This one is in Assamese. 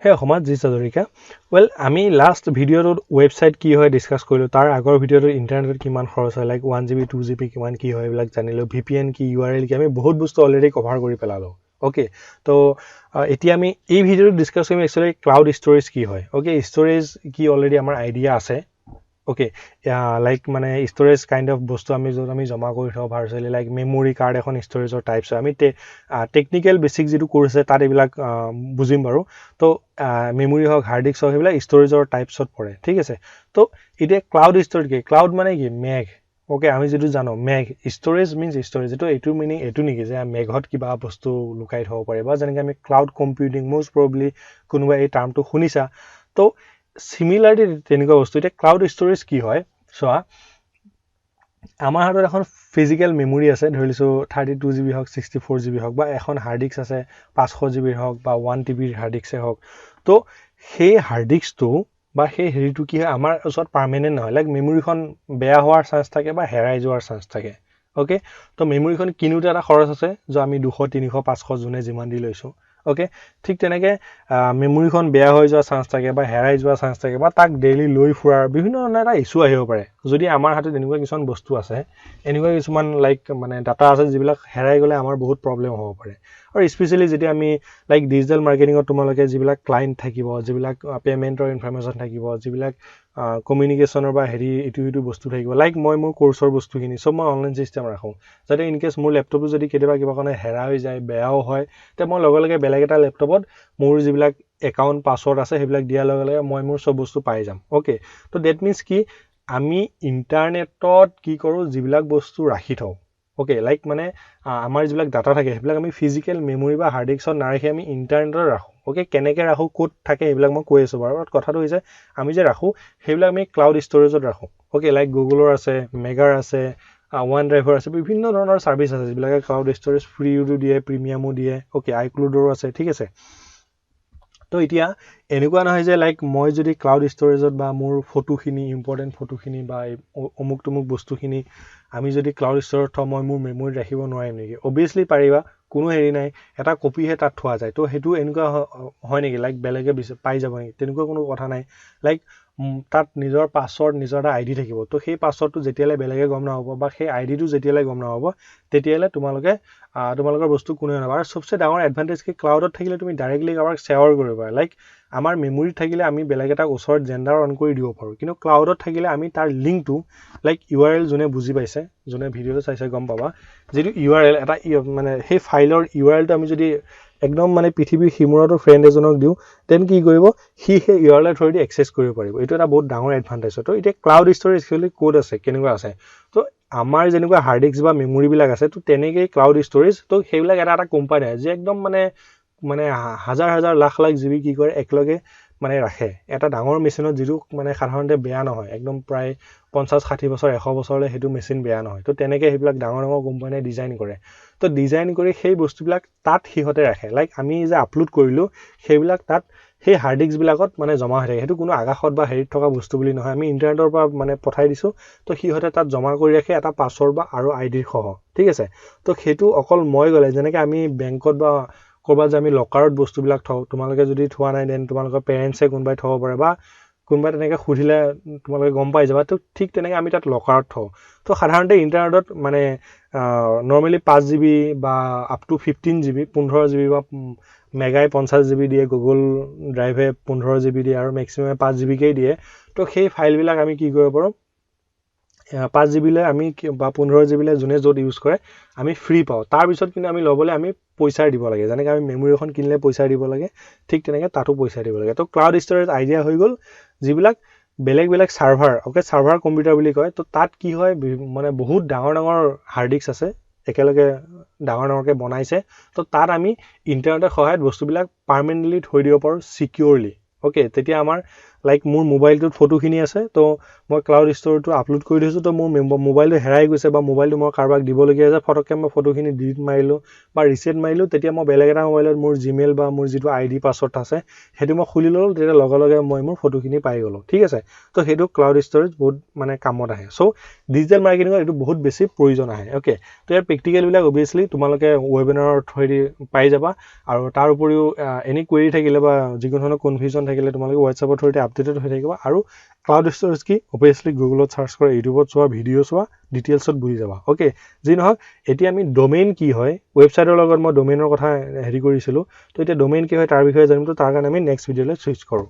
Hey, Ahmad, this is Adorika. Well, আমি last video to website কি হয় discuss কৰিলো তাৰ আগৰ ভিডিঅ'টো ইন্টাৰনেটত কিমান খৰচ হয় লাইক 1GB 2GB কিমান কি হয় এইবিলাক জানিলো VPN কি URL কি আমি বহুত বস্তু অলৰেডি কভাৰ কৰি পেলালো ওকে তো এতিয়া আমি এই ভিডিঅ'টো ডিসকাস কৰিম একচুয়ালি ক্লাউড ষ্টৰেজ কি হয় ওকে ষ্টৰেজ কি অলৰেডি আমাৰ আইডিয়া আছে ওকে লাইক মানে ষ্টৰেজ কাইন্ড অফ বস্তু আমি য'ত আমি জমা কৰি থওঁ ভাৰ্চুৱেলি লাইক মেমৰি কাৰ্ড এখন ষ্টৰেজৰ টাইপছ আমি টেকনিক্যাল বেসিক যেটো কোৰ্স আছে তাত এইবিলাক বুজিম বাৰু তো মেমৰি হওক হাৰ্ড ডিস্ক হওক এইবিলাক ষ্টৰেজৰ টাইপছত পৰে ঠিক আছে তো এতিয়া ক্লাউড ষ্টৰেজ কি ক্লাউড মানে কি মেঘ ওকে আমি যেটো জানো মেঘ ষ্টৰেজ মিন্স ষ্টৰেজ এটো মিনিং এটো নেকি যে মেঘত কিবা বস্তু লুকাই থব পাৰে বা যেনেকৈ আমি ক্লাউড কম্পিউটিং মোষ্ট প্ৰবলি কোনোবা এই টাৰ্মটো শুনিছা তো সিমিলাৰলি তেনেকুৱা বস্তু এতিয়া ক্লাউড ষ্টৰেজ কি হয় চোৱা আমাৰ হাতত এখন ফিজিক্যাল মেমৰি আছে ধৰিছো 32GB হওক 64GB হওক বা এখন হাৰ্ড ডিস্ক আছে 500GB হওক বা 1TB হাৰ্ড ডিস্ক হওক তো সেই হাৰ্ড ডিস্কটো বা সেই হেৰিটো কি হয় আমাৰ ওচৰত পাৰ্মানেন্ট নহয় লাইক মেমৰিখন বেয়া হোৱাৰ চান্স থাকে বা হেৰাই যোৱাৰ চান্স থাকে ওকে তো মেমৰিখন কিনুতে এটা খৰচ আছে যে আমি 200 300 500 জুনে যিমান দি লৈছো ওকে ঠিক তেনেকৈ মেমৰিখন বেয়া হৈ যোৱাৰ চান্স থাকে বা হেৰাই যোৱাৰ চান্স থাকে বা তাক ডেইলি লৈ ফুৰাৰ বিভিন্ন ধৰণৰ এটা ইস্যু আহিব পাৰে যদি আমাৰ হাতত এনেকুৱা কিছুমান বস্তু আছে এনেকুৱা কিছুমান লাইক মানে ডাটা আছে যিবিলাক হেৰাই গলে আমাৰ বহুত প্ৰবলেম হ'ব পাৰে আৰু স্পেশালি যেতিয়া আমি লাইক ডিজিটাল মাৰ্কেটিংত তোমালোকে যিবিলাক ক্লায়েন্ট থাকিব যিবিলাক পেমেন্টৰ ইনফৰমেশন থাকিব যিবিলাক কমিউনিকেশনৰ বা হেৰি ইটো বস্তু থাকিব লাইক মই মোৰ কোৰ্সৰ বস্তুখিনি সব মই অনলাইন সিস্টেম ৰাখো যাতে ইন কেস মোৰ ল্যাপটপটো যদি কেতিয়াবা কিবা কাৰণে হেৰা হৈ যায় বেয়াও হয় তে মই লগে লগে বেলেগ এটা ল্যাপটপত মোৰ যিবিলাক একাউন্ট পাসওয়াৰ্ড আছে সেইবিলাক দিয়াৰ লগে লগে মই মোৰ সব বস্তু পাই যাম ওকে তো দ্যাট মিন্স কি আমি ইন্টাৰনেটত কি কৰো যিবিলাক বস্তু ৰাখি থওঁ ওকে লাইক মানে আমাৰ যিবিলাক ডাটা থাকে সেইবিলাক আমি ফিজিক্যাল মেমৰি বা হাৰ্ড ডিস্কত নাৰাখি আমি ইন্টাৰনেটত ৰাখো ওকে কেনেকৈ ৰাখো কোড থাকে এইবিলাক মই কৈ আছো বাৰু কথাটো হৈছে আমি যে ৰাখো সেইবিলাক আমি ক্লাউড ষ্টৰেজত ৰাখো ওকে লাইক গুগলৰ আছে মেগাৰ আছে ওৱান ড্ৰাইভাৰ আছে বিভিন্ন ধৰণৰ সাৰ্ভিস আছে যিবিলাকে ক্লাউড ষ্টৰেজ ফ্ৰীও দিয়ে প্ৰিমিয়ামো দিয়ে ওকে আইক্লাউডৰো আছে ঠিক আছে তো এতিয়া এনেকুৱা নহয় যে লাইক মই যদি ক্লাউড ষ্টৰেজত বা মোৰ ফটোখিনি ইম্পৰ্টেন্ট ফটোখিনি বা অমুক টমুক বস্তুখিনি আমি যদি ক্লাউড ষ্টৰেজত থওঁ মই মোৰ মেমৰিত ৰাখিব নোৱাৰিম নেকি অবভিয়াসলি পাৰিবা কোনো হেৰি নাই এটা কপিহে তাত থোৱা যায় তো হেতু এনেকুৱা হয় নেকি লাইক বেলেগে পাই যাব নেকি তেনেকুৱা কোনো কথা নাই লাইক তাত নিজৰ পাসওয়াৰ্ড নিজৰ এটা আইডি থাকিব তো সেই পাসওয়ার্ডটো যেতিয়ালে বেলেগে গম নাপাব বা সেই আইডিটো যেতিয়ালে গম নাপাব তেতিয়ালে তোমালোকৰ বস্তু কোনে নাপাব আৰু সবচে ডাঙৰ এডভান্টেজ কি ক্লাউডত থাকিলে তুমি ডাইৰেক্টলি কাবাক শেয়াৰ কৰিব পাৰা লাইক আমাৰ মেমৰিত থাকিলে আমি বেলেগ এটা ওচৰত জেন্ডাৰ অন কৰি দিব পাৰো কিন্তু ক্লাউডত থাকিলে আমি তাৰ লিংকটো লাইক URL যোনে বুজি পাইছে যোনে ভিডিঅটো চাইছে গম পাবা যেটো URL এটা মানে সেই ফাইলৰ URLটো আমি যদি একদম মানে পৃথিৱীৰ হিমুৰতো ফ্ৰেন্ড এজনক দিও দেন কি কৰিব হি হে URL থ্ৰুদি এক্সেস কৰিব পাৰিব এটো এটা বহুত ডাঙৰ এডভান্টেজ তো এতিয়া ক্লাউড ষ্টৰেজ একচুয়ালি কোড আছে কেনেকুৱা আছে তো আমাৰ যেনেকুৱা হাৰ্ড ডিস্ক বা মেমৰি বিলাক আছে তো তেনেকৈ ক্লাউড ষ্টৰেজ তো সেইবিলাক এটা কোম্পানী আছে যে একদম মানে হাজাৰ হাজাৰ লাখ লাখ জিবি কি কৰে একলগে মানে ৰাখে এটা ডাঙৰ মেচিনত যেটো মানে সাধাৰণতে বেয়া নহয় একদম প্ৰায় 50-60 বছৰ 100 বছৰলে হেতু মেচিন বেয়া নহয় তো তেনেকৈ সেইবিলাক ডাঙৰ ডাঙৰ কোম্পানীয়ে ডিজাইন কৰে তো ডিজাইন কৰি সেই বস্তুবিলাক তাত হিহতে ৰাখে লাইক আমি যে আপলোড কৰিলো সেইবিলাক তাত সেই হাৰ্ড ডিস্ক বিলাকত মানে জমা হৈ থাকে হেতু কোনো আকাশত বা হেৰিত থকা বস্তু বুলি নহয় আমি ইন্টাৰনেটৰ পৰা মানে পঠাই দিছো তো হিহতে তাত জমা কৰি ৰাখে এটা পাসওয়াৰ্ড বা আৰু আইডি সহ ঠিক আছে তো হেতু অকল মই গলে যেনেকৈ আমি বেংকত বা কৰবাত যে আমি লকাৰত বস্তুবিলাক থওঁ তোমালোকে যদি থোৱা নাই দেন তোমালোকৰ পেৰেন্টছে কোনবাই থব পাৰে বা কোনবাই তেনেকৈ খুধিলে তোমালোকে গম পাই যাবা তো ঠিক তেনেকৈ আমি তাত লকাৰত থওঁ তো সাধাৰণতে ইন্টাৰনেটত মানে নৰমালি 5GB বা আপ টু 15GB 15GB বা মেগাই 50GB দিয়ে গুগল ড্ৰাইভে 15GB দিয়ে আৰু ম্যাক্সিমাম 5GB কে দিয়ে তো সেই ফাইলবিলাক আমি কি কৰিব পাৰো 5GB লে আমি বা 15GB লে যোনে যত ইউজ কৰে আমি ফ্ৰী পাও তাৰ পিছত কিন্তু আমি লবলে আমি পইচা দিব লাগে যেনেকৈ আমি মেমৰি এখন কিনলে পইচা দিব লাগে ঠিক তেনেকৈ তাতো পইচা দিব লাগে তো ক্লাউড ষ্টৰেজ আইডিয়া হৈ গল যিবিলাক বেলেগ সাৰ্ভাৰ ওকে সাৰ্ভাৰ কম্পিউটাৰ বুলি কয় তো তাত কি হয় মানে বহুত ডাঙৰ ডাঙৰ হাৰ্ড ডিস্ক আছে একেলগে ডাঙৰকে বনাইছে তো তাত আমি ইন্টাৰনেটৰ সহায়ত বস্তুবিলাক পাৰ্মানেন্টলি থৈ দিব পাৰো সিকিউৰলি ওকে তেতিয়া আমাৰ লাইক মোৰ মোবাইলটোত ফটোখিনি আছে তো মই ক্লাউড ষ্ট'ৰেজটো আপলোড কৰি দিছোঁ তো মোৰ মোবাইলটো হেৰাই গৈছে বা মোবাইলটো মই কাৰোবাক দিবলগীয়া আছে ফটককৈ মই ফটোখিনি ডিলিট মাৰিলোঁ বা ৰিছেট মাৰিলোঁ তেতিয়া মই বেলেগ এটা মোবাইলত মোৰ জিমেইল বা মোৰ যিটো ID পাছৱৰ্ড আছে সেইটো মই খুলি ল'লোঁ তেতিয়া লগে লগে মই মোৰ ফটোখিনি পাই গ'লোঁ ঠিক আছে তো সেইটো ক্লাউড ষ্ট'ৰেজ বহুত মানে কামত আহে চ' ডিজিটেল মাৰ্কেটিঙত এইটো বহুত বেছি প্ৰয়োজন আহে অ'কে তো ইয়াৰ প্ৰেক্টিকেলবিলাক অভিয়াছলি তোমালোকে ৱেবিনাৰৰ থ্ৰুৱেদি পাই যাবা আৰু তাৰ উপৰিও এনি কুৱেৰি থাকিলে বা যিকোনো ধৰণৰ কনফিউজন থাকিলে তোমালোকে হোৱাটছআপৰ থ্ৰুৱেদি আপডেটেড হৈ থাকিবা আৰু ক্লাউড ষ্ট'ৰেজ কি অভিয়াছলি গুগলত চাৰ্চ কৰা ইউটিউবত চোৱা ভিডিঅ' চোৱা ডিটেইলছত বুজি যাবা অ'কে যি নহওক এতিয়া আমি ডমেইন কি হয় ৱেবছাইটৰ লগত মই ডমেইনৰ কথা হেৰি কৰিছিলোঁ তো এতিয়া ডমেইন কি হয় তাৰ বিষয়ে জানিম তো তাৰ কাৰণে আমি নেক্সট ভিডিঅ'লৈ চুইচ কৰোঁ